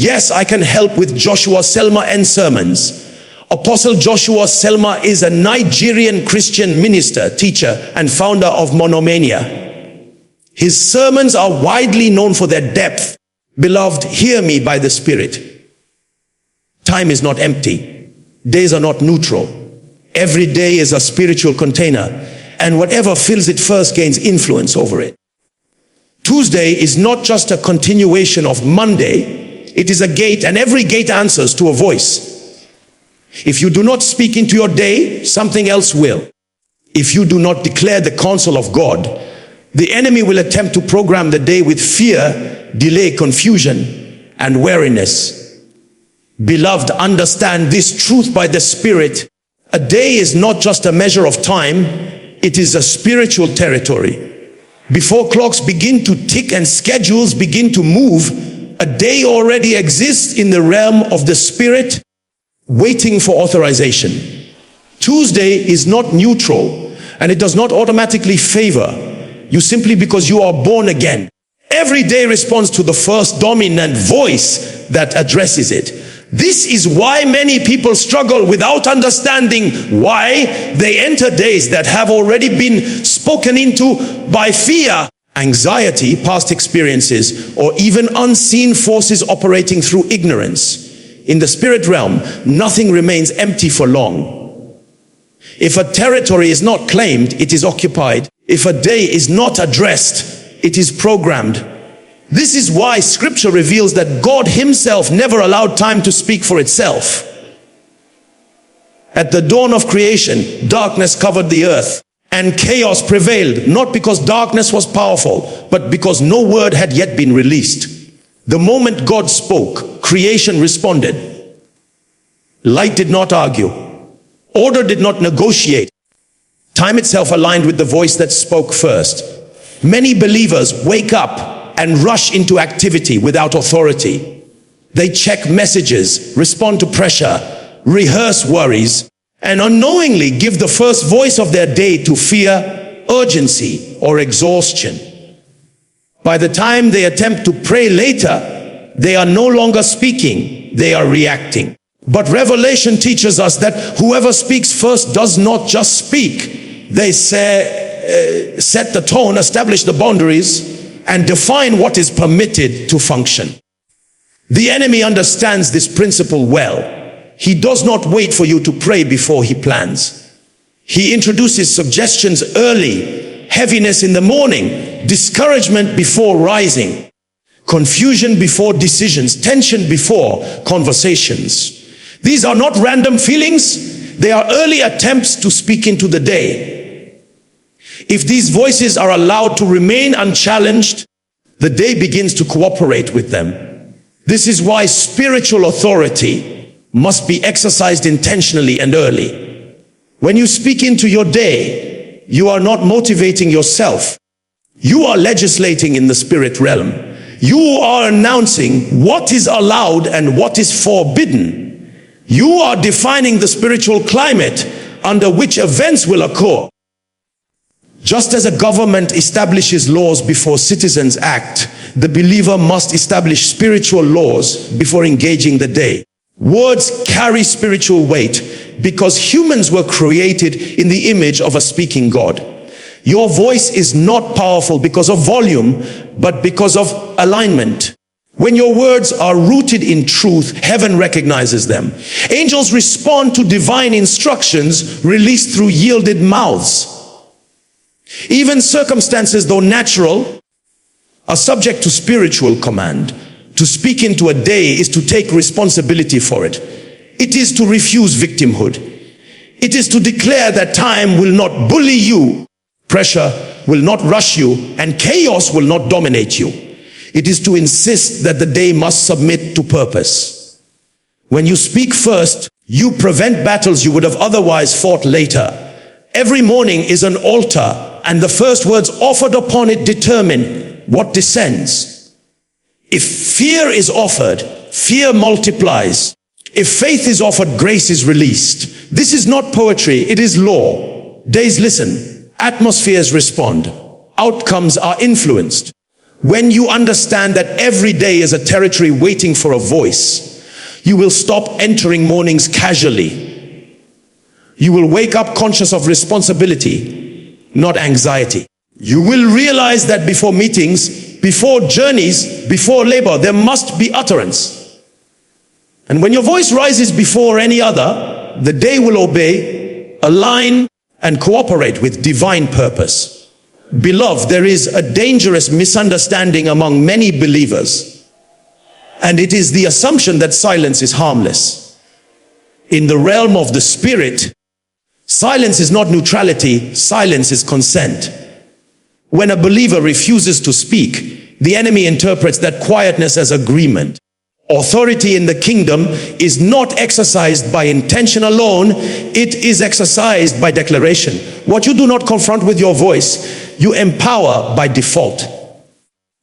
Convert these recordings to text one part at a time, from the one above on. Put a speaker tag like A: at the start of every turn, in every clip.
A: Yes, I can help with Joshua Selma and sermons. Apostle Joshua Selma is a Nigerian Christian minister, teacher, and founder of Monomania. His sermons are widely known for their depth. Beloved, hear me by the Spirit. Time is not empty. Days are not neutral. Every day is a spiritual container, and whatever fills it first gains influence over it. Tuesday is not just a continuation of Monday. It is a gate, and every gate answers to a voice. If you do not speak into your day, something else will. If you do not declare the counsel of God, the enemy will attempt to program the day with fear, delay, confusion, and weariness. Beloved, understand this truth by the Spirit. A day is not just a measure of time, it is a spiritual territory. Before clocks begin to tick and schedules begin to move, a day already exists in the realm of the Spirit, waiting for authorization. Tuesday is not neutral, and it does not automatically favor you simply because you are born again. Every day responds to the first dominant voice that addresses it. This is why many people struggle without understanding why they enter days that have already been spoken into by fear, anxiety, past experiences, or even unseen forces operating through ignorance. In the spirit realm, nothing remains empty for long. If a territory is not claimed, it is occupied. If a day is not addressed, it is programmed. This is why Scripture reveals that God Himself never allowed time to speak for itself. At the dawn of creation, darkness covered the earth, and chaos prevailed, not because darkness was powerful, but because no word had yet been released. The moment God spoke, creation responded. Light did not argue. Order did not negotiate. Time itself aligned with the voice that spoke first. Many believers wake up and rush into activity without authority. They check messages, respond to pressure, rehearse worries, and unknowingly give the first voice of their day to fear, urgency, or exhaustion. By the time they attempt to pray later, they are no longer speaking, they are reacting. But Revelation teaches us that whoever speaks first does not just speak. They set the tone, establish the boundaries, and define what is permitted to function. The enemy understands this principle well. He does not wait for you to pray before he plans. He introduces suggestions early, heaviness in the morning, discouragement before rising, confusion before decisions, tension before conversations. These are not random feelings. They are early attempts to speak into the day. If these voices are allowed to remain unchallenged, the day begins to cooperate with them. This is why spiritual authority must be exercised intentionally and early. When you speak into your day, you are not motivating yourself. You are legislating in the spirit realm. You are announcing what is allowed and what is forbidden. You are defining the spiritual climate under which events will occur. Just as a government establishes laws before citizens act, the believer must establish spiritual laws before engaging the day. Words carry spiritual weight because humans were created in the image of a speaking God. Your voice is not powerful because of volume, but because of alignment. When your words are rooted in truth, heaven recognizes them. Angels respond to divine instructions released through yielded mouths. Even circumstances, though natural, are subject to spiritual command. To speak into a day is to take responsibility for it. It is to refuse victimhood. It is to declare that time will not bully you, pressure will not rush you, and chaos will not dominate you. It is to insist that the day must submit to purpose. When you speak first, you prevent battles you would have otherwise fought later. Every morning is an altar, and the first words offered upon it determine what descends. If fear is offered, fear multiplies. If faith is offered, grace is released. This is not poetry, it is law. Days listen, atmospheres respond, outcomes are influenced. When you understand that every day is a territory waiting for a voice, you will stop entering mornings casually. You will wake up conscious of responsibility, not anxiety. You will realize that before meetings, before journeys, before labor, there must be utterance. And when your voice rises before any other, the day will obey, align, and cooperate with divine purpose. Beloved, there is a dangerous misunderstanding among many believers, and it is the assumption that silence is harmless. In the realm of the spirit, silence is not neutrality, silence is consent. When a believer refuses to speak, the enemy interprets that quietness as agreement. Authority in the kingdom is not exercised by intention alone, it is exercised by declaration. What you do not confront with your voice, you empower by default.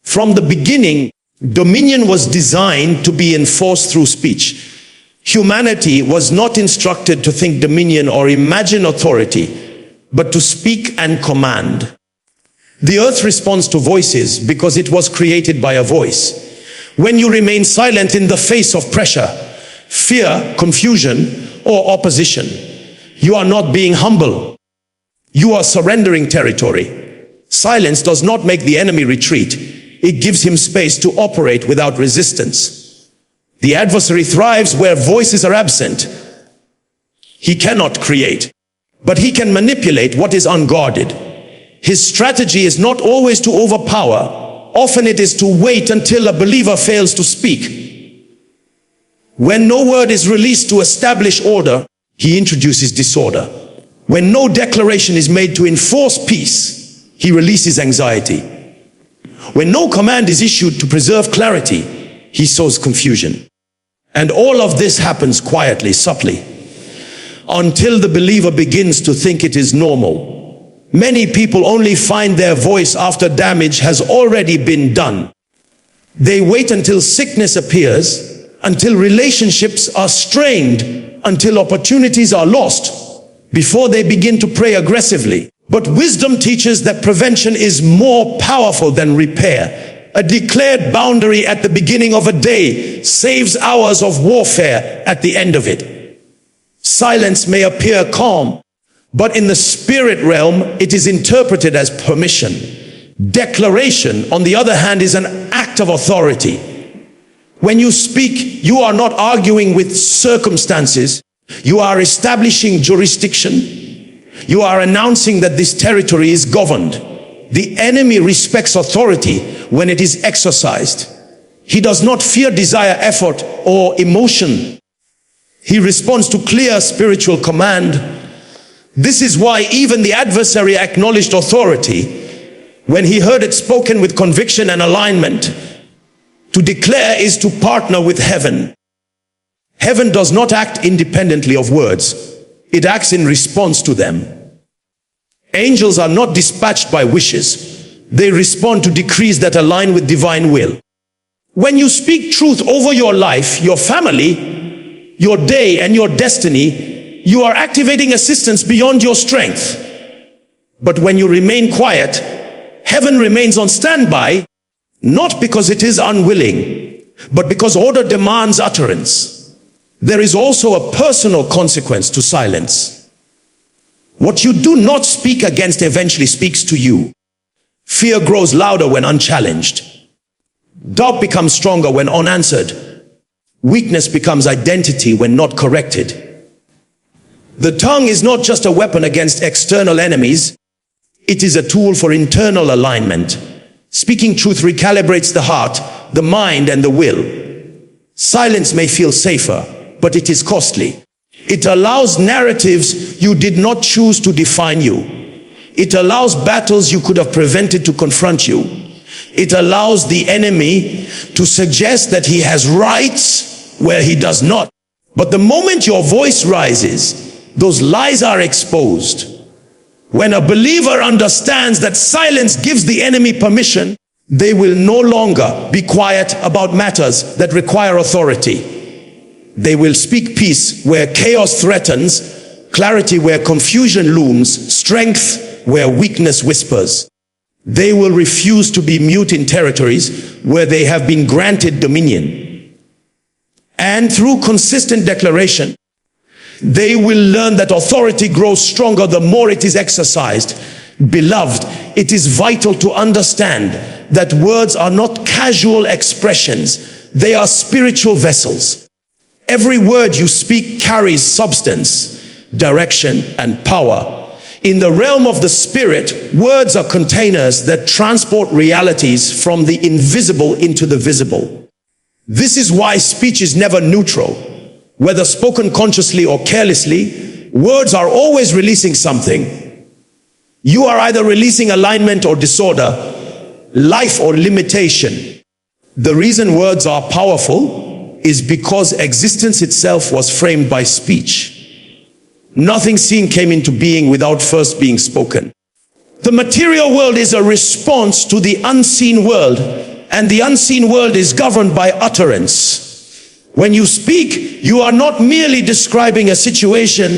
A: From the beginning, dominion was designed to be enforced through speech. Humanity was not instructed to think dominion or imagine authority, but to speak and command. The earth responds to voices because it was created by a voice. When you remain silent in the face of pressure, fear, confusion, or opposition, you are not being humble. You are surrendering territory. Silence does not make the enemy retreat. It gives him space to operate without resistance. The adversary thrives where voices are absent. He cannot create, but he can manipulate what is unguarded. His strategy is not always to overpower. Often it is to wait until a believer fails to speak. When no word is released to establish order, he introduces disorder. When no declaration is made to enforce peace, he releases anxiety. When no command is issued to preserve clarity, he sows confusion. And all of this happens quietly, subtly, until the believer begins to think it is normal. Many people only find their voice after damage has already been done. They wait until sickness appears, until relationships are strained, until opportunities are lost, before they begin to pray aggressively. But wisdom teaches that prevention is more powerful than repair. A declared boundary at the beginning of a day saves hours of warfare at the end of it. Silence may appear calm, but in the spirit realm, it is interpreted as permission. Declaration, on the other hand, is an act of authority. When you speak, you are not arguing with circumstances. You are establishing jurisdiction. You are announcing that this territory is governed. The enemy respects authority when it is exercised. He does not fear desire, effort, or emotion. He responds to clear spiritual command. This is why even the adversary acknowledged authority when he heard it spoken with conviction and alignment. To declare is to partner with heaven. Heaven does not act independently of words. It acts in response to them. Angels are not dispatched by wishes. They respond to decrees that align with divine will. When you speak truth over your life, your family, your day, and your destiny, you are activating assistance beyond your strength. But when you remain quiet, heaven remains on standby, not because it is unwilling, but because order demands utterance. There is also a personal consequence to silence. What you do not speak against eventually speaks to you. Fear grows louder when unchallenged. Doubt becomes stronger when unanswered. Weakness becomes identity when not corrected. The tongue is not just a weapon against external enemies. It is a tool for internal alignment. Speaking truth recalibrates the heart, the mind, and the will. Silence may feel safer, but it is costly. It allows narratives you did not choose to define you. It allows battles you could have prevented to confront you. It allows the enemy to suggest that he has rights where he does not. But the moment your voice rises, those lies are exposed. When a believer understands that silence gives the enemy permission, they will no longer be quiet about matters that require authority. They will speak peace where chaos threatens, clarity where confusion looms, strength where weakness whispers. They will refuse to be mute in territories where they have been granted dominion. And through consistent declaration, they will learn that authority grows stronger the more it is exercised. Beloved, it is vital to understand that words are not casual expressions. They are spiritual vessels. Every word you speak carries substance, direction, and power. In the realm of the spirit, words are containers that transport realities from the invisible into the visible. This is why speech is never neutral. Whether spoken consciously or carelessly, words are always releasing something. You are either releasing alignment or disorder, life or limitation. The reason words are powerful is because existence itself was framed by speech. Nothing seen came into being without first being spoken. The material world is a response to the unseen world, and the unseen world is governed by utterance. When you speak, you are not merely describing a situation,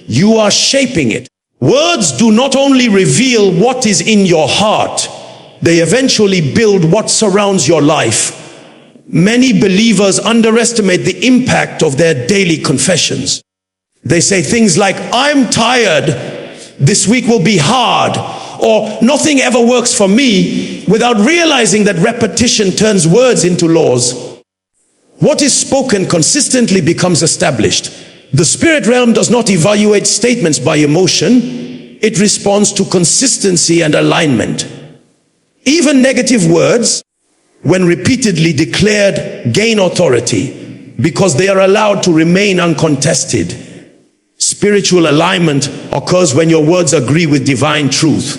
A: you are shaping it. Words do not only reveal what is in your heart, they eventually build what surrounds your life. Many believers underestimate the impact of their daily confessions. They say things like, "I'm tired, this week will be hard," or "nothing ever works for me," without realizing that repetition turns words into laws. What is spoken consistently becomes established. The spirit realm does not evaluate statements by emotion. It responds to consistency and alignment. Even negative words, when repeatedly declared, gain authority because they are allowed to remain uncontested. Spiritual alignment occurs when your words agree with divine truth.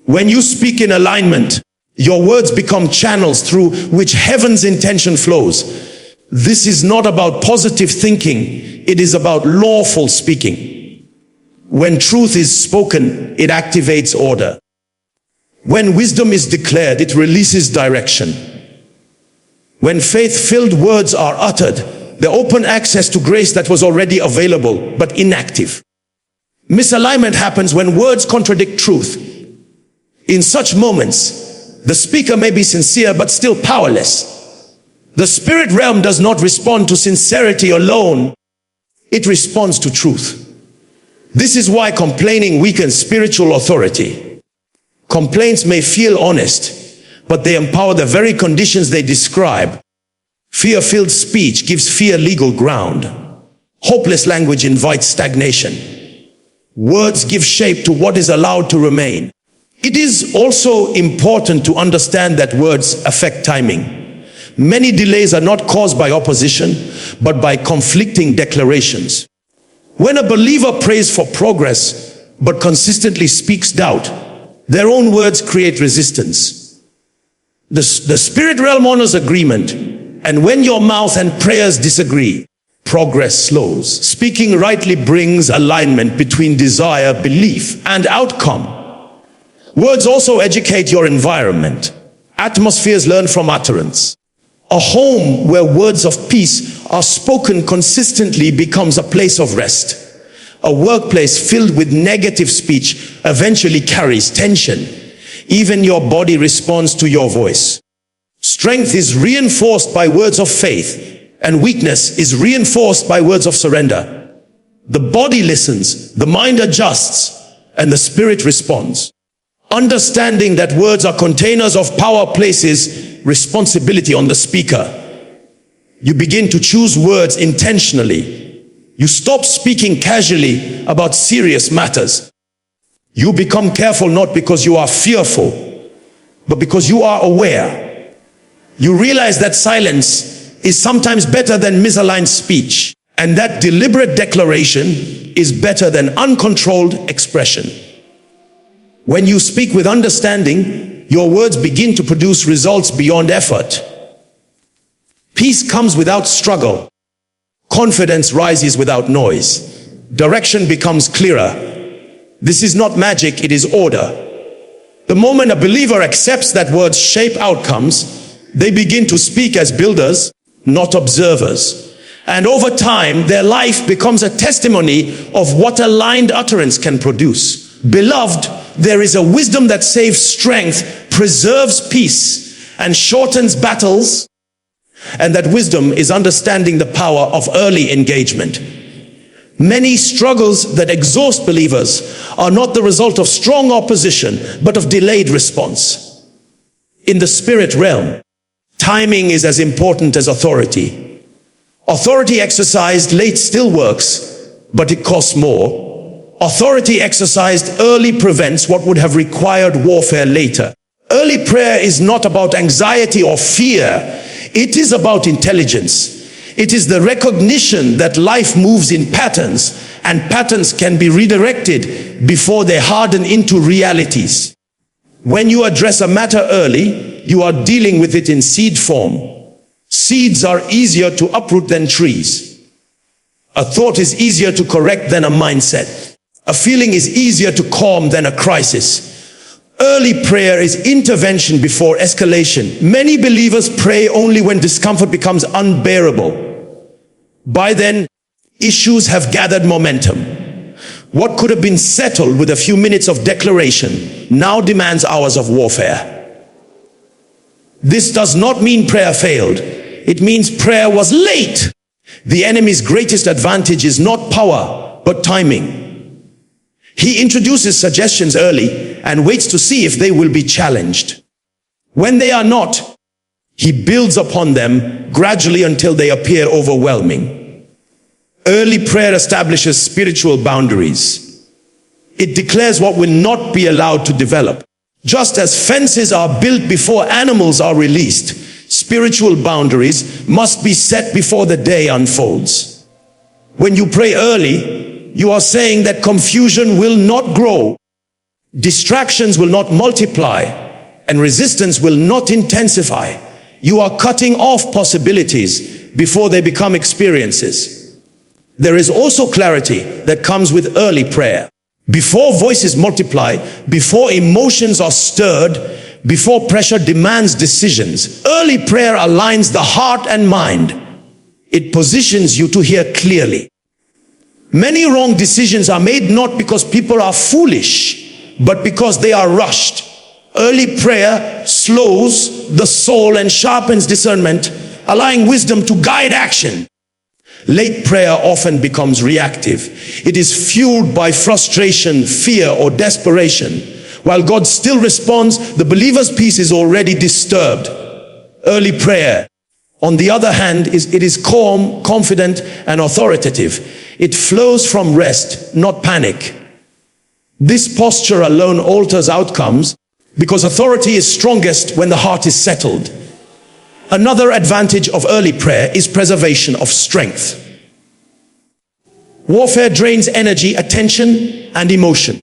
A: When you speak in alignment, your words become channels through which heaven's intention flows. This is not about positive thinking, it is about lawful speaking. When truth is spoken, it activates order. When wisdom is declared, it releases direction. When faith-filled words are uttered, they open access to grace that was already available, but inactive. Misalignment happens when words contradict truth. In such moments, the speaker may be sincere, but still powerless. The spirit realm does not respond to sincerity alone. It responds to truth. This is why complaining weakens spiritual authority. Complaints may feel honest, but they empower the very conditions they describe. Fear-filled speech gives fear legal ground. Hopeless language invites stagnation. Words give shape to what is allowed to remain. It is also important to understand that words affect timing. Many delays are not caused by opposition, but by conflicting declarations. When a believer prays for progress, but consistently speaks doubt, their own words create resistance. The spirit realm honors agreement, and when your mouth and prayers disagree, progress slows. Speaking rightly brings alignment between desire, belief, and outcome. Words also educate your environment. Atmospheres learn from utterance. A home where words of peace are spoken consistently becomes a place of rest. A workplace filled with negative speech eventually carries tension. Even your body responds to your voice. Strength is reinforced by words of faith, and weakness is reinforced by words of surrender. The body listens, the mind adjusts, and the spirit responds. Understanding that words are containers of power places responsibility on the speaker. You begin to choose words intentionally. You stop speaking casually about serious matters. You become careful not because you are fearful, but because you are aware. You realize that silence is sometimes better than misaligned speech, and that deliberate declaration is better than uncontrolled expression. When you speak with understanding, your words begin to produce results beyond effort. Peace comes without struggle. Confidence rises without noise. Direction becomes clearer. This is not magic, it is order. The moment a believer accepts that words shape outcomes, they begin to speak as builders, not observers. And over time, their life becomes a testimony of what aligned utterance can produce. Beloved, There is a wisdom that saves strength, preserves peace, and shortens battles. And that wisdom is understanding the power of early engagement. Many struggles that exhaust believers are not the result of strong opposition, but of delayed response. In the spirit realm, timing is as important as authority. Authority exercised late still works, but it costs more. Authority exercised early prevents what would have required warfare later. Early prayer is not about anxiety or fear. It is about intelligence. It is the recognition that life moves in patterns, and patterns can be redirected before they harden into realities. When you address a matter early, you are dealing with it in seed form. Seeds are easier to uproot than trees. A thought is easier to correct than a mindset. A feeling is easier to calm than a crisis. Early prayer is intervention before escalation. Many believers pray only when discomfort becomes unbearable. By then, issues have gathered momentum. What could have been settled with a few minutes of declaration now demands hours of warfare. This does not mean prayer failed. It means prayer was late. The enemy's greatest advantage is not power, but timing. He introduces suggestions early and waits to see if they will be challenged. When they are not, he builds upon them gradually until they appear overwhelming. Early prayer establishes spiritual boundaries. It declares what will not be allowed to develop. Just as fences are built before animals are released, spiritual boundaries must be set before the day unfolds. When you pray early, you are saying that confusion will not grow, distractions will not multiply, and resistance will not intensify. You are cutting off possibilities before they become experiences. There is also clarity that comes with early prayer. Before voices multiply, before emotions are stirred, before pressure demands decisions, early prayer aligns the heart and mind. It positions you to hear clearly. Many wrong decisions are made not because people are foolish, but because they are rushed. Early prayer slows the soul and sharpens discernment, allowing wisdom to guide action. Late prayer often becomes reactive. It is fueled by frustration, fear, or desperation. While God still responds, the believer's peace is already disturbed. Early prayer, on the other hand, is calm, confident, and authoritative. It flows from rest, not panic. This posture alone alters outcomes because authority is strongest when the heart is settled. Another advantage of early prayer is preservation of strength. Warfare drains energy, attention, and emotion.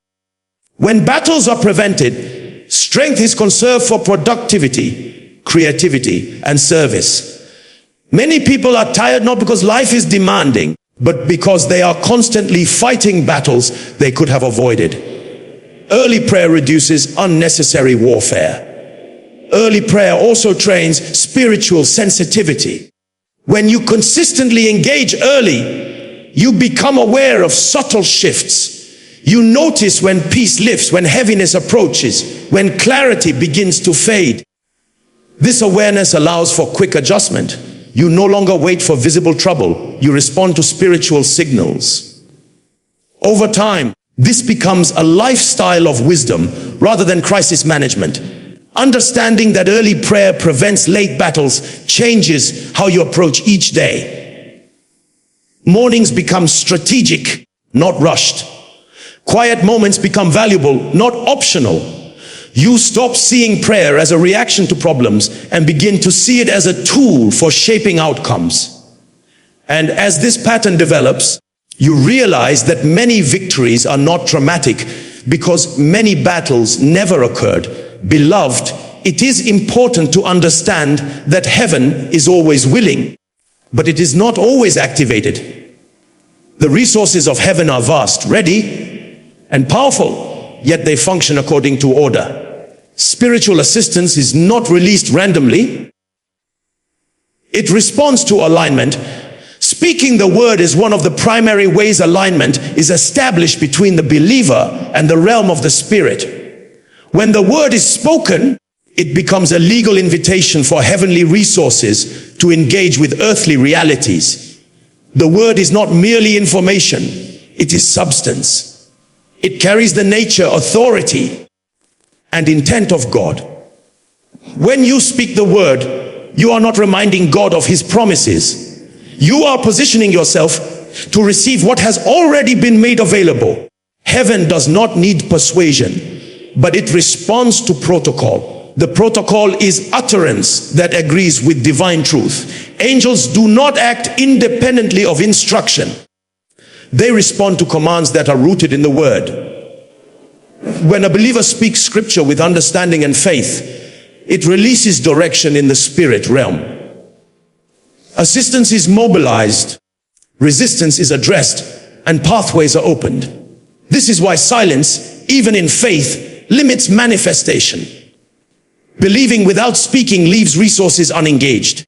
A: When battles are prevented, strength is conserved for productivity, creativity, and service. Many people are tired not because life is demanding, but because they are constantly fighting battles they could have avoided. Early prayer reduces unnecessary warfare. Early prayer also trains spiritual sensitivity. When you consistently engage early, you become aware of subtle shifts. You notice when peace lifts, when heaviness approaches, when clarity begins to fade. This awareness allows for quick adjustment. You no longer wait for visible trouble. You respond to spiritual signals. Over time, this becomes a lifestyle of wisdom rather than crisis management. Understanding that early prayer prevents late battles changes how you approach each day. Mornings become strategic, not rushed. Quiet moments become valuable, not optional. You stop seeing prayer as a reaction to problems and begin to see it as a tool for shaping outcomes. And as this pattern develops, you realize that many victories are not dramatic because many battles never occurred. Beloved, it is important to understand that heaven is always willing, but it is not always activated. The resources of heaven are vast, ready, and powerful, yet they function according to order. Spiritual assistance is not released randomly. It responds to alignment. Speaking the word is one of the primary ways alignment is established between the believer and the realm of the spirit. When the word is spoken, it becomes a legal invitation for heavenly resources to engage with earthly realities. The word is not merely information, it is substance. It carries the nature, authority, and intent of God. When you speak the word, you are not reminding God of his promises. You are positioning yourself to receive what has already been made available. Heaven does not need persuasion, but it responds to protocol. The protocol is utterance that agrees with divine truth. Angels do not act independently of instruction. They respond to commands that are rooted in the word. When a believer speaks scripture with understanding and faith, it releases direction in the spirit realm. Assistance is mobilized, resistance is addressed, and pathways are opened. This is why silence, even in faith, limits manifestation. Believing without speaking leaves resources unengaged.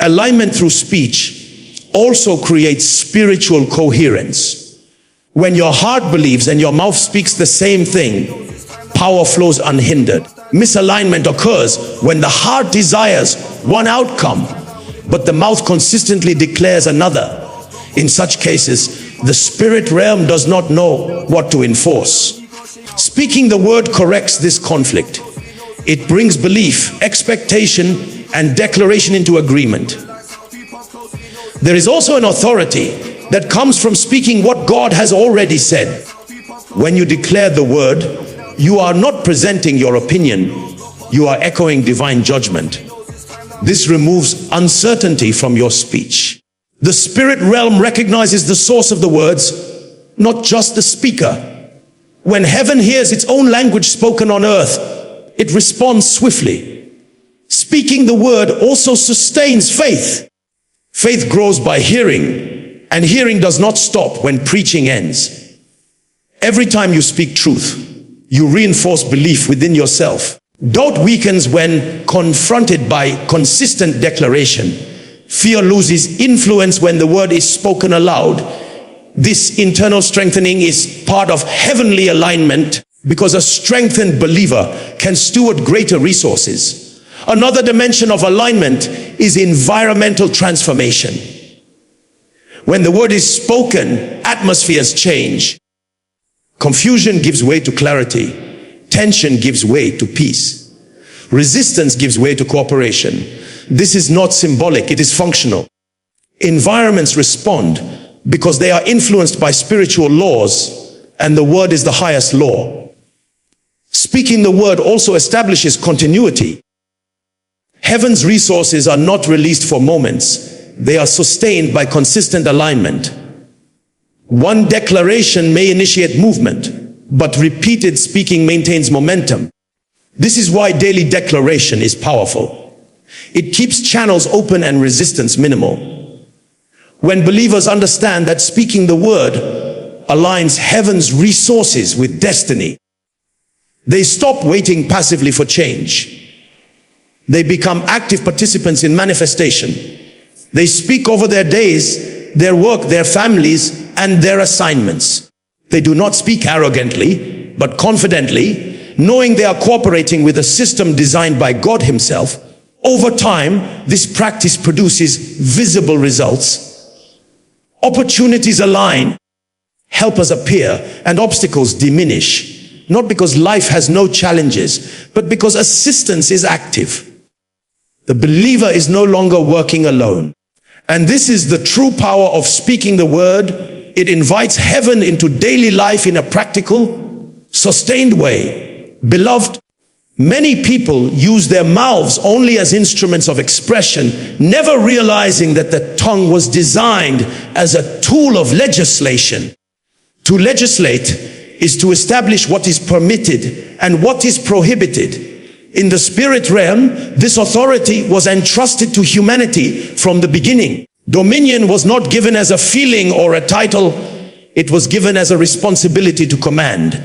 A: Alignment through speech also creates spiritual coherence. When your heart believes and your mouth speaks the same thing, power flows unhindered. Misalignment occurs when the heart desires one outcome, but the mouth consistently declares another. In such cases, the spirit realm does not know what to enforce. Speaking the word corrects this conflict. It brings belief, expectation, and declaration into agreement. There is also an authority that comes from speaking what God has already said. When you declare the word, you are not presenting your opinion, you are echoing divine judgment. This removes uncertainty from your speech. The spirit realm recognizes the source of the words, not just the speaker. When heaven hears its own language spoken on earth, it responds swiftly. Speaking the word also sustains faith. Faith grows by hearing, and hearing does not stop when preaching ends. Every time you speak truth, you reinforce belief within yourself. Doubt weakens when confronted by consistent declaration. Fear loses influence when the word is spoken aloud. This internal strengthening is part of heavenly alignment, because a strengthened believer can steward greater resources. Another dimension of alignment is environmental transformation. When the word is spoken, atmospheres change. Confusion gives way to clarity. Tension gives way to peace. Resistance gives way to cooperation. This is not symbolic, it is functional. Environments respond because they are influenced by spiritual laws, and the word is the highest law. Speaking the word also establishes continuity. Heaven's resources are not released for moments. They are sustained by consistent alignment. One declaration may initiate movement, but repeated speaking maintains momentum. This is why daily declaration is powerful. It keeps channels open and resistance minimal. When believers understand that speaking the word aligns heaven's resources with destiny, they stop waiting passively for change. They become active participants in manifestation. They speak over their days, their work, their families, and their assignments. They do not speak arrogantly, but confidently, knowing they are cooperating with a system designed by God himself. Over time, this practice produces visible results. Opportunities align, helpers appear, and obstacles diminish. Not because life has no challenges, but because assistance is active. The believer is no longer working alone. And this is the true power of speaking the word. It invites heaven into daily life in a practical, sustained way. Beloved, many people use their mouths only as instruments of expression, never realizing that the tongue was designed as a tool of legislation. To legislate is to establish what is permitted and what is prohibited. In the spirit realm, this authority was entrusted to humanity from the beginning. Dominion was not given as a feeling or a title. It was given as a responsibility to command.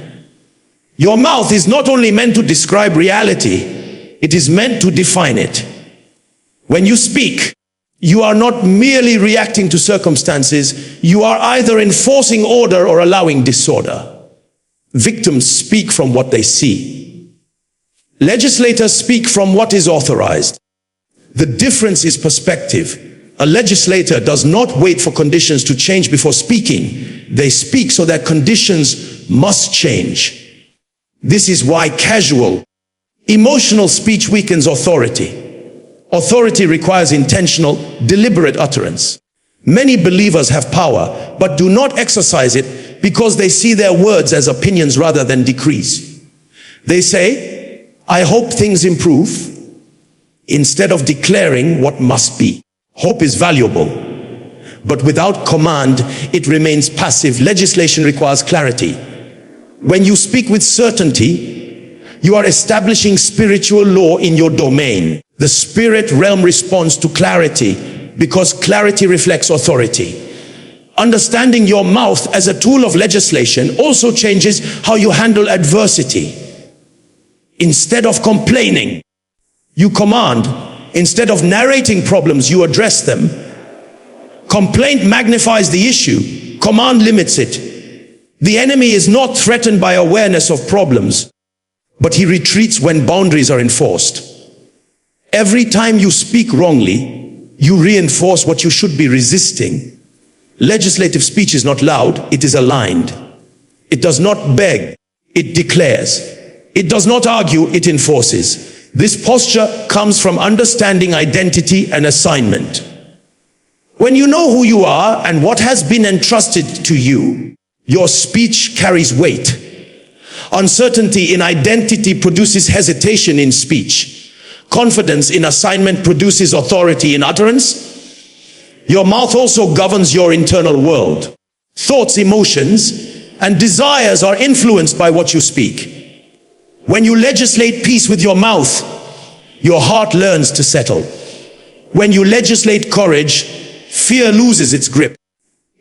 A: Your mouth is not only meant to describe reality, it is meant to define it. When you speak, you are not merely reacting to circumstances. You are either enforcing order or allowing disorder. Victims speak from what they see. Legislators speak from what is authorized. The difference is perspective. A legislator does not wait for conditions to change before speaking. They speak so that conditions must change. This is why casual, emotional speech weakens authority. Authority requires intentional, deliberate utterance. Many believers have power, but do not exercise it because they see their words as opinions rather than decrees. They say, "I hope things improve," instead of declaring what must be. Hope is valuable, but without command, it remains passive. Legislation requires clarity. When you speak with certainty, you are establishing spiritual law in your domain. The spirit realm responds to clarity because clarity reflects authority. Understanding your mouth as a tool of legislation also changes how you handle adversity. Instead of complaining, you command. Instead of narrating problems, you address them. Complaint magnifies the issue. Command limits it. The enemy is not threatened by awareness of problems, but he retreats when boundaries are enforced. Every time you speak wrongly, you reinforce what you should be resisting. Legislative speech is not loud, it is aligned. It does not beg, it declares. It does not argue, it enforces. This posture comes from understanding identity and assignment. When you know who you are and what has been entrusted to you, your speech carries weight. Uncertainty in identity produces hesitation in speech. Confidence in assignment produces authority in utterance. Your mouth also governs your internal world. Thoughts, emotions, and desires are influenced by what you speak. When you legislate peace with your mouth, your heart learns to settle. When you legislate courage, fear loses its grip.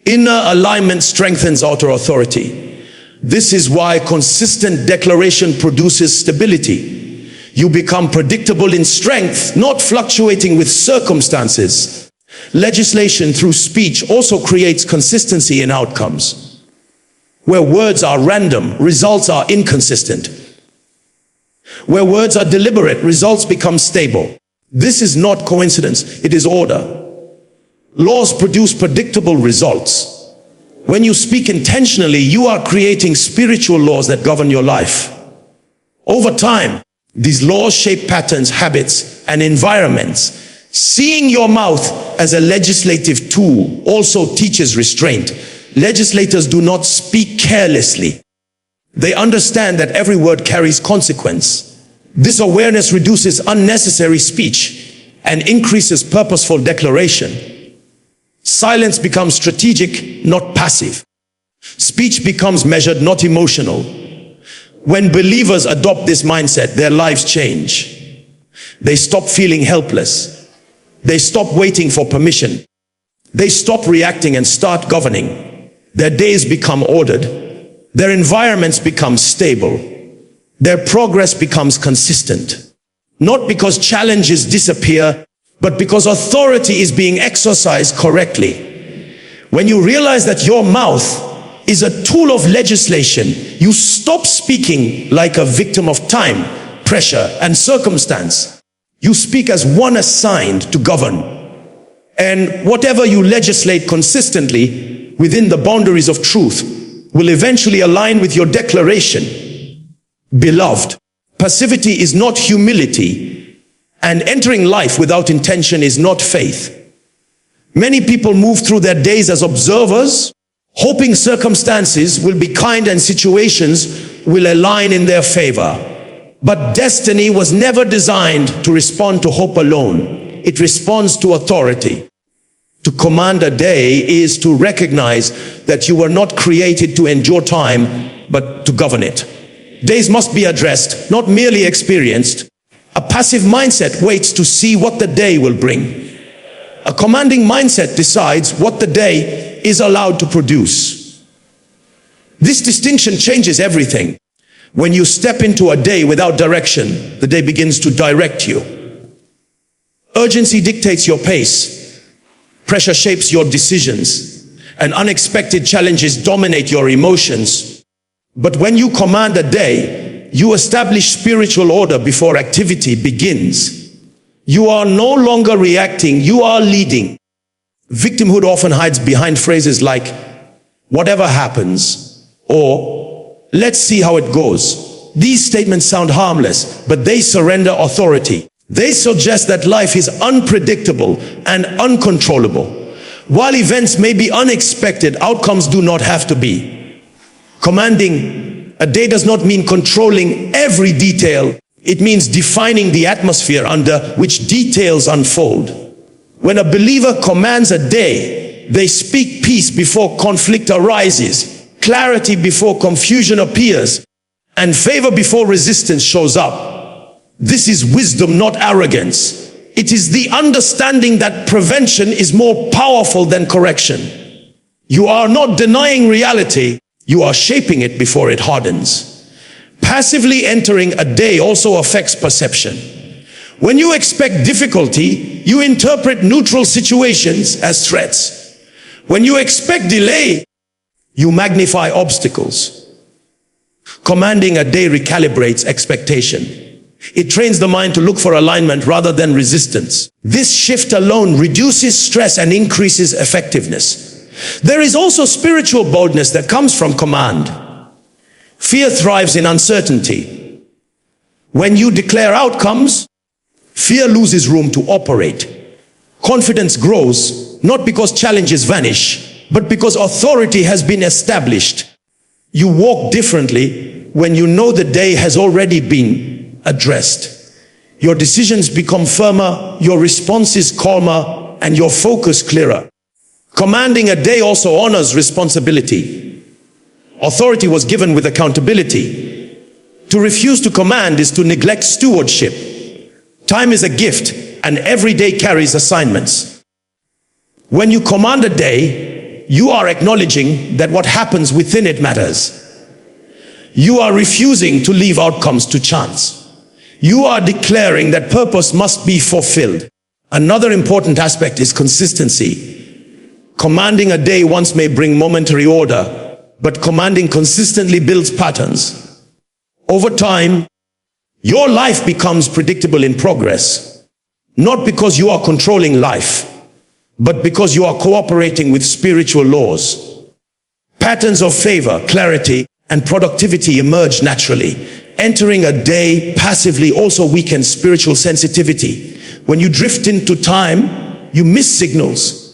A: Inner alignment strengthens outer authority. This is why consistent declaration produces stability. You become predictable in strength, not fluctuating with circumstances. Legislation through speech also creates consistency in outcomes. Where words are random, results are inconsistent. Where words are deliberate, results become stable. This is not coincidence, it is order. Laws produce predictable results. When you speak intentionally, you are creating spiritual laws that govern your life. Over time, these laws shape patterns, habits, and environments. Seeing your mouth as a legislative tool also teaches restraint. Legislators do not speak carelessly. They understand that every word carries consequence. This awareness reduces unnecessary speech and increases purposeful declaration. Silence becomes strategic, not passive. Speech becomes measured, not emotional. When believers adopt this mindset, their lives change. They stop feeling helpless. They stop waiting for permission. They stop reacting and start governing. Their days become ordered. Their environments become stable. Their progress becomes consistent. Not because challenges disappear, but because authority is being exercised correctly. When you realize that your mouth is a tool of legislation, you stop speaking like a victim of time, pressure, and circumstance. You speak as one assigned to govern. And whatever you legislate consistently within the boundaries of truth will eventually align with your declaration. Beloved, passivity is not humility, and entering life without intention is not faith. Many people move through their days as observers, hoping circumstances will be kind and situations will align in their favor. But destiny was never designed to respond to hope alone. It responds to authority. To command a day is to recognize that you were not created to endure time, but to govern it. Days must be addressed, not merely experienced. A passive mindset waits to see what the day will bring. A commanding mindset decides what the day is allowed to produce. This distinction changes everything. When you step into a day without direction, the day begins to direct you. Urgency dictates your pace. Pressure shapes your decisions. And unexpected challenges dominate your emotions. But when you command a day, you establish spiritual order before activity begins. You are no longer reacting, you are leading. Victimhood often hides behind phrases like, whatever happens, or let's see how it goes. These statements sound harmless, but they surrender authority. They suggest that life is unpredictable and uncontrollable. While events may be unexpected, outcomes do not have to be. Commanding a day does not mean controlling every detail. It means defining the atmosphere under which details unfold. When a believer commands a day, they speak peace before conflict arises, clarity before confusion appears, and favor before resistance shows up. This is wisdom, not arrogance. It is the understanding that prevention is more powerful than correction. You are not denying reality, you are shaping it before it hardens. Passively entering a day also affects perception. When you expect difficulty, you interpret neutral situations as threats. When you expect delay, you magnify obstacles. Commanding a day recalibrates expectation. It trains the mind to look for alignment rather than resistance. This shift alone reduces stress and increases effectiveness. There is also spiritual boldness that comes from command. Fear thrives in uncertainty. When you declare outcomes, fear loses room to operate. Confidence grows, not because challenges vanish, but because authority has been established. You walk differently when you know the day has already been addressed. Your decisions become firmer, your responses calmer, and your focus clearer. Commanding a day also honors responsibility. Authority was given with accountability. To refuse to command is to neglect stewardship. Time is a gift, and every day carries assignments. When you command a day, you are acknowledging that what happens within it matters. You are refusing to leave outcomes to chance. You are declaring that purpose must be fulfilled. Another important aspect is consistency. Commanding a day once may bring momentary order, but commanding consistently builds patterns. Over time, your life becomes predictable in progress, not because you are controlling life, but because you are cooperating with spiritual laws. Patterns of favor, clarity, and productivity emerge naturally. Entering a day passively also weakens spiritual sensitivity. When you drift into time, you miss signals.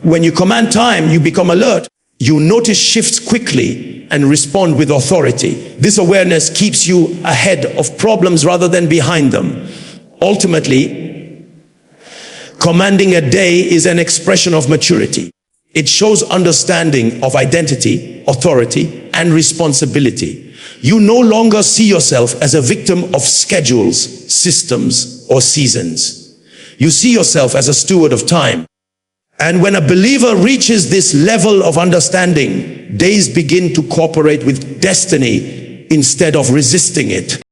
A: When you command time, you become alert. You notice shifts quickly and respond with authority. This awareness keeps you ahead of problems rather than behind them. Ultimately, commanding a day is an expression of maturity. It shows understanding of identity, authority, and responsibility. You no longer see yourself as a victim of schedules, systems, or seasons. You see yourself as a steward of time. And when a believer reaches this level of understanding, days begin to cooperate with destiny instead of resisting it.